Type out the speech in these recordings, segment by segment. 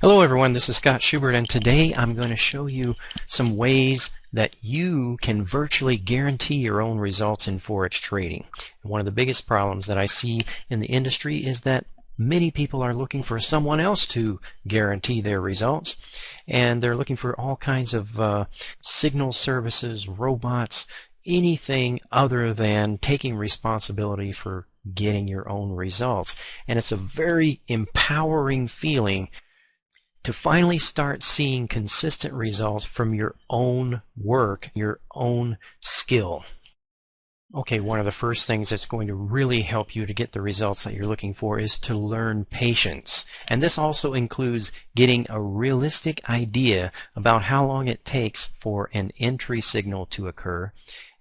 Hello everyone, this is Scott Schubert, and today I'm going to show you some ways that you can virtually guarantee your own results in Forex trading. And one of the biggest problems that I see in the industry is that many people are looking for someone else to guarantee their results, and they're looking for all kinds of signal services, robots, anything other than taking responsibility for getting your own results. And it's a very empowering feeling to finally start seeing consistent results from your own work, your own skill. Okay, one of the first things that's going to really help you to get the results that you're looking for is to learn patience. And this also includes getting a realistic idea about how long it takes for an entry signal to occur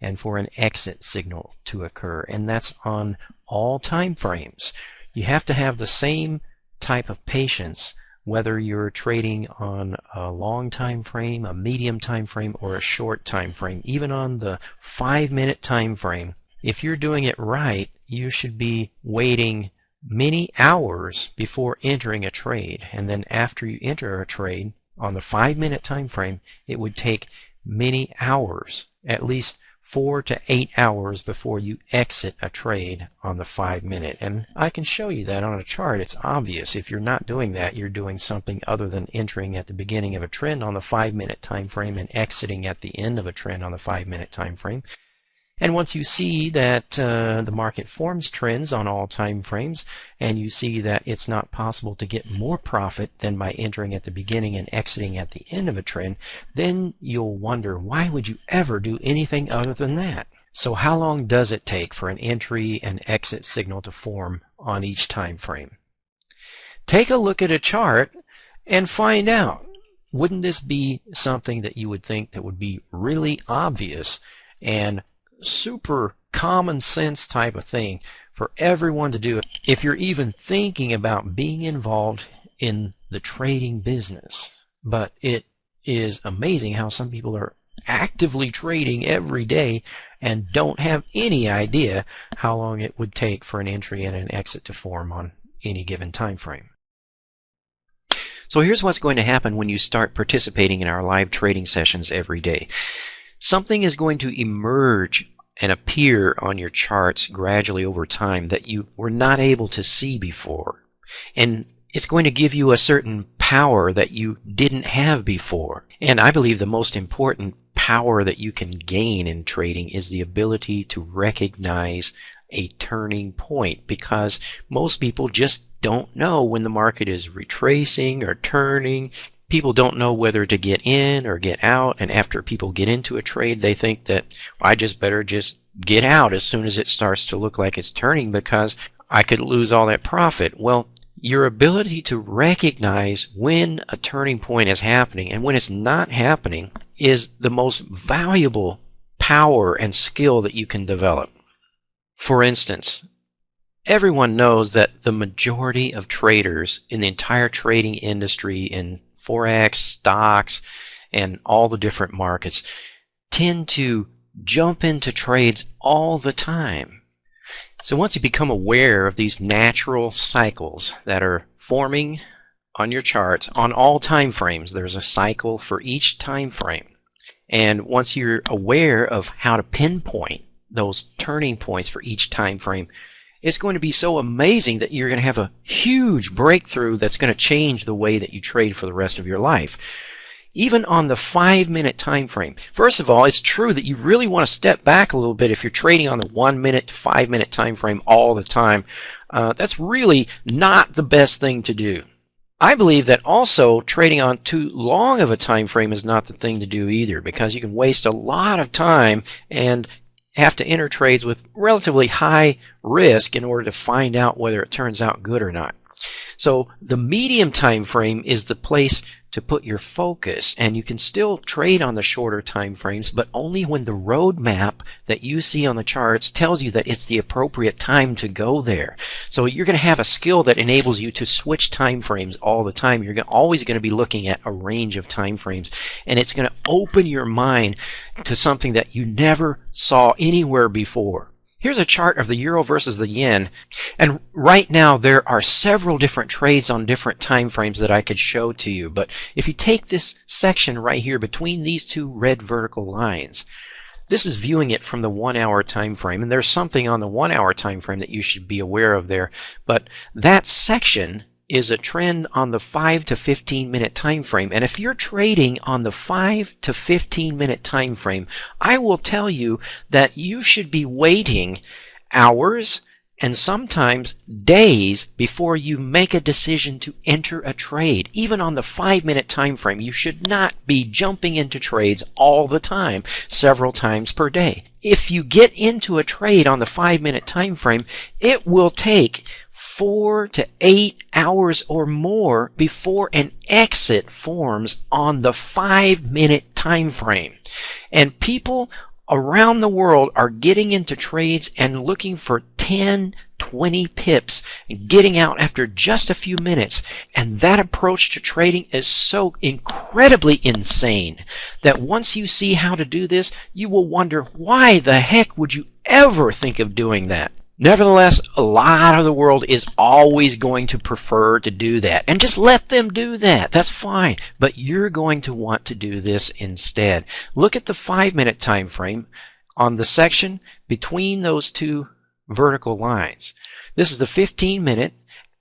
and for an exit signal to occur. And that's on all time frames. You have to have the same type of patience whether you're trading on a long time frame, a medium time frame, or a short time frame. Even on the 5-minute time frame, if you're doing it right, you should be waiting many hours before entering a trade. And then after you enter a trade on the 5-minute time frame, it would take many hours, at least 4 to 8 hours before you exit a trade on the 5-minute. And I can show you that on a chart. It's obvious. If you're not doing that, you're doing something other than entering at the beginning of a trend on the 5-minute time frame and exiting at the end of a trend on the 5-minute time frame. And once you see that the market forms trends on all time frames, and you see that it's not possible to get more profit than by entering at the beginning and exiting at the end of a trend, then you'll wonder, why would you ever do anything other than that? So how long does it take for an entry and exit signal to form on each time frame? Take a look at a chart and find out. Wouldn't this be something that you would think that would be really obvious and super common sense type of thing for everyone to do if you're even thinking about being involved in the trading business? But it is amazing how some people are actively trading every day and don't have any idea how long it would take for an entry and an exit to form on any given time frame. So here's what's going to happen when you start participating in our live trading sessions every day. Something is going to emerge and appear on your charts gradually over time that you were not able to see before. And it's going to give you a certain power that you didn't have before. And I believe the most important power that you can gain in trading is the ability to recognize a turning point, because most people just don't know when the market is retracing or turning. People don't know whether to get in or get out, and after people get into a trade, they think that, well, I just better just get out as soon as it starts to look like it's turning because I could lose all that profit. Well, your ability to recognize when a turning point is happening and when it's not happening is the most valuable power and skill that you can develop. For instance, everyone knows that the majority of traders in the entire trading industry in Forex, stocks, and all the different markets tend to jump into trades all the time. So once you become aware of these natural cycles that are forming on your charts on all time frames, there's a cycle for each time frame. And once you're aware of how to pinpoint those turning points for each time frame, it's going to be so amazing that you're going to have a huge breakthrough that's going to change the way that you trade for the rest of your life. Even on the 5-minute time frame. First of all, it's true that you really want to step back a little bit if you're trading on the 1-minute to 5-minute time frame all the time. That's really not the best thing to do. I believe that also trading on too long of a time frame is not the thing to do either, because you can waste a lot of time and have to enter trades with relatively high risk in order to find out whether it turns out good or not. So the medium time frame is the place to put your focus, and you can still trade on the shorter time frames, but only when the roadmap that you see on the charts tells you that it's the appropriate time to go there. So you're going to have a skill that enables you to switch time frames all the time. You're always going to be looking at a range of time frames, and it's going to open your mind to something that you never saw anywhere before. Here's a chart of the euro versus the yen, and right now there are several different trades on different time frames that I could show to you. But if you take this section right here between these two red vertical lines, this is viewing it from the 1 hour time frame, and there's something on the 1 hour time frame that you should be aware of there. But that section is a trend on the 5 to 15 minute time frame. And if you're trading on the 5 to 15 minute time frame, I will tell you that you should be waiting hours and sometimes days before you make a decision to enter a trade. Even on the 5 minute time frame, you should not be jumping into trades all the time, several times per day. If you get into a trade on the 5 minute time frame, it will take 4 to 8 hours or more before an exit forms on the 5 minute time frame. And people around the world are getting into trades and looking for 10, 20 pips and getting out after just a few minutes. And that approach to trading is so incredibly insane that once you see how to do this, you will wonder, why the heck would you ever think of doing that? Nevertheless, a lot of the world is always going to prefer to do that. And just let them do that. That's fine. But you're going to want to do this instead. Look at the 5 minute time frame on the section between those two vertical lines. This is the 15 minute.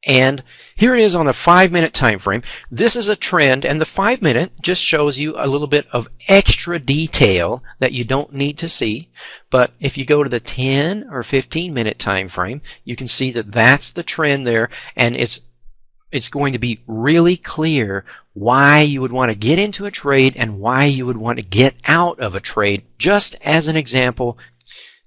And here it is on the 5 minute time frame. This is a trend, and the 5 minute just shows you a little bit of extra detail that you don't need to see. But if you go to the 10 or 15 minute time frame, you can see that that's the trend there, and it's going to be really clear why you would want to get into a trade and why you would want to get out of a trade. Just as an example,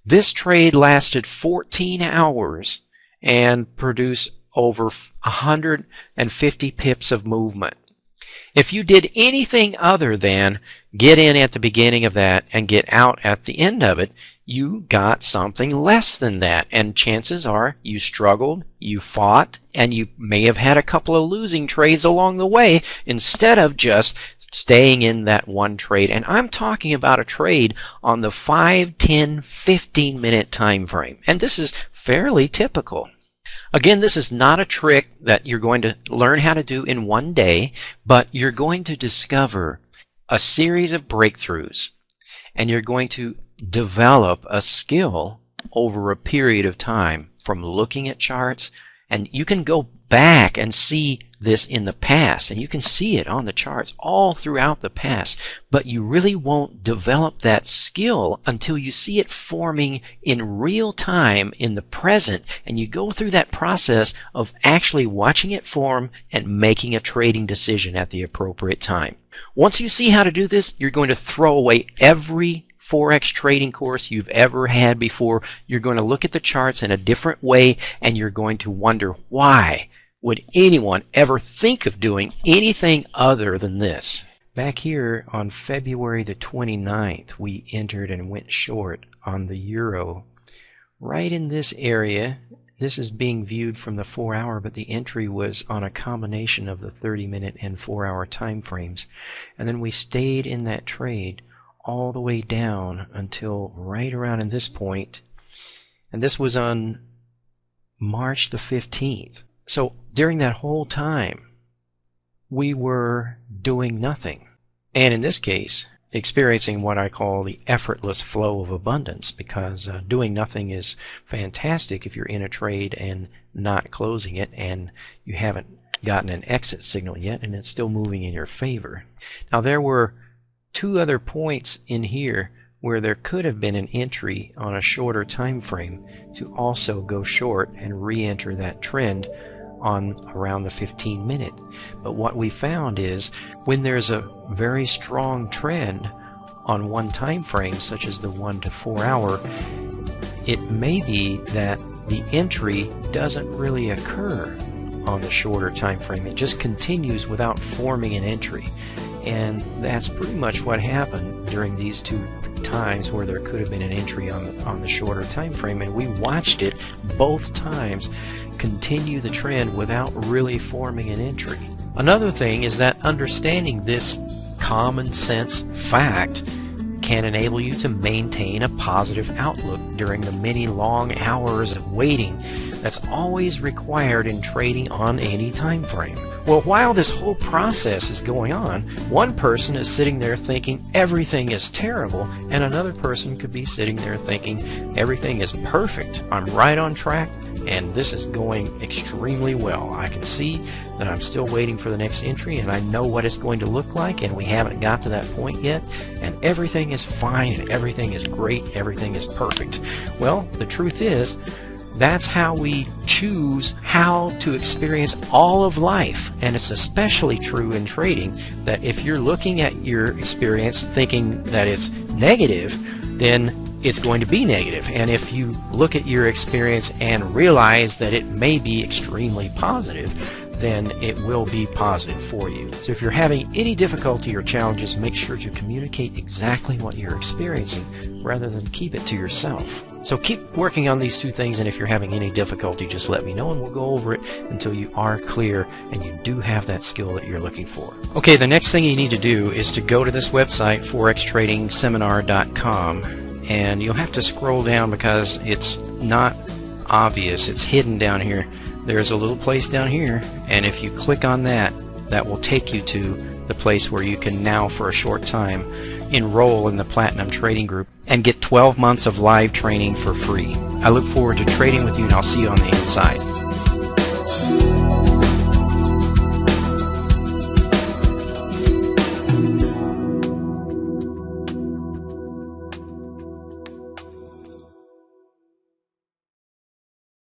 this trade lasted 14 hours and produced over 150 pips of movement. If you did anything other than get in at the beginning of that and get out at the end of it, you got something less than that. And chances are you struggled, you fought, and you may have had a couple of losing trades along the way instead of just staying in that one trade. And I'm talking about a trade on the 5, 10, 15 minute time frame. And this is fairly typical. Again, this is not a trick that you're going to learn how to do in one day, but you're going to discover a series of breakthroughs, and you're going to develop a skill over a period of time from looking at charts. And you can go back and see this in the past, and you can see it on the charts all throughout the past, but you really won't develop that skill until you see it forming in real time in the present, and you go through that process of actually watching it form and making a trading decision at the appropriate time. Once you see how to do this, you're going to throw away every Forex trading course you've ever had before. You're going to look at the charts in a different way, and you're going to wonder, why would anyone ever think of doing anything other than this? Back here on February the 29th, we entered and went short on the euro right in this area. This is being viewed from the 4 hour, but the entry was on a combination of the 30 minute and 4 hour time frames. And then we stayed in that trade all the way down until right around in this point, and this was on March the 15th. So during that whole time we were doing nothing, and in this case experiencing what I call the effortless flow of abundance, because doing nothing is fantastic if you're in a trade and not closing it and you haven't gotten an exit signal yet and it's still moving in your favor. Now there were two other points in here where there could have been an entry on a shorter time frame to also go short and re-enter that trend on around the 15 minute. But what we found is when there's a very strong trend on one time frame, such as the 1 to 4 hour, it may be that the entry doesn't really occur on the shorter time frame. It just continues without forming an entry. And that's pretty much what happened during these two times where there could have been an entry on the shorter time frame, and we watched it both times continue the trend without really forming an entry. Another thing is that understanding this common sense fact can enable you to maintain a positive outlook during the many long hours of waiting that's always required in trading on any time frame. Well, while this whole process is going on, one person is sitting there thinking everything is terrible, and another person could be sitting there thinking everything is perfect. I'm right on track, and this is going extremely well. I can see that I'm still waiting for the next entry, and I know what it's going to look like, and we haven't got to that point yet, and everything is fine, and everything is great, everything is perfect. Well, the truth is, that's how we choose how to experience all of life, and it's especially true in trading, that if you're looking at your experience thinking that it's negative, then it's going to be negative. And if you look at your experience and realize that it may be extremely positive, then it will be positive for you. So if you're having any difficulty or challenges, make sure to communicate exactly what you're experiencing rather than keep it to yourself. So keep working on these two things, and if you're having any difficulty, just let me know and we'll go over it until you are clear and you do have that skill that you're looking for. Okay, the next thing you need to do is to go to this website, forextradingseminar.com, and you'll have to scroll down because it's not obvious. It's hidden down here. There's a little place down here, and if you click on that, that will take you to the place where you can now, for a short time, enroll in the Platinum Trading Group and get 12 months of live training for free. I look forward to trading with you, and I'll see you on the inside.